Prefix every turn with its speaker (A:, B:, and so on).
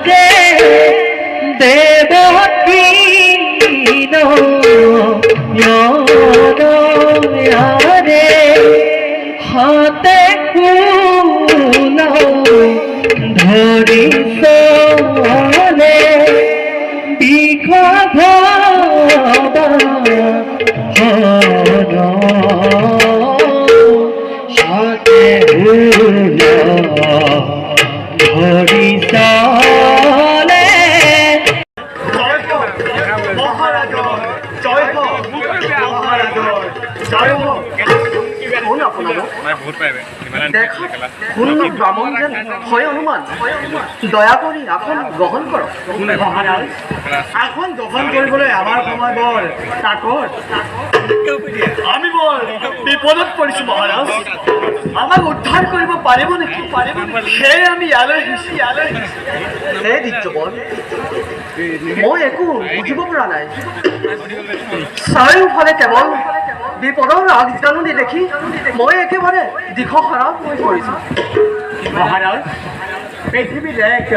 A: যে দেবকী নয়নে হাতে ফুল ধরি সোলে বিঘা হাতে ফুল ধরি সোলে
B: মহারাজ জয় হোক মহারাজ জয় হোক কোন আপনার শুনলো ব্রাহ্মণ যেন হয় অনুমান দয়া কৰি আসন গ্ৰহণ কৰক মহাৰাজ আসন গ্ৰহণ কৰিবলৈ আমাৰ সময় বৰ তাকৰ আমি বৰ বিপদত পৰিছোঁ মহাৰাজ আমাক উদ্ধাৰ কৰিব পাৰিব নেকি সেয়ে আমি ইয়ালৈ হে দিত্যবন মই একো বুজিব পৰা নাই চাৰিওফালে কেৱল বিপদৰ আগজাননী দেখি মই একেবাৰে দিশহাৰা হৈ পৰিছোঁ মহাৰাজ পৃথিৱীৰ এক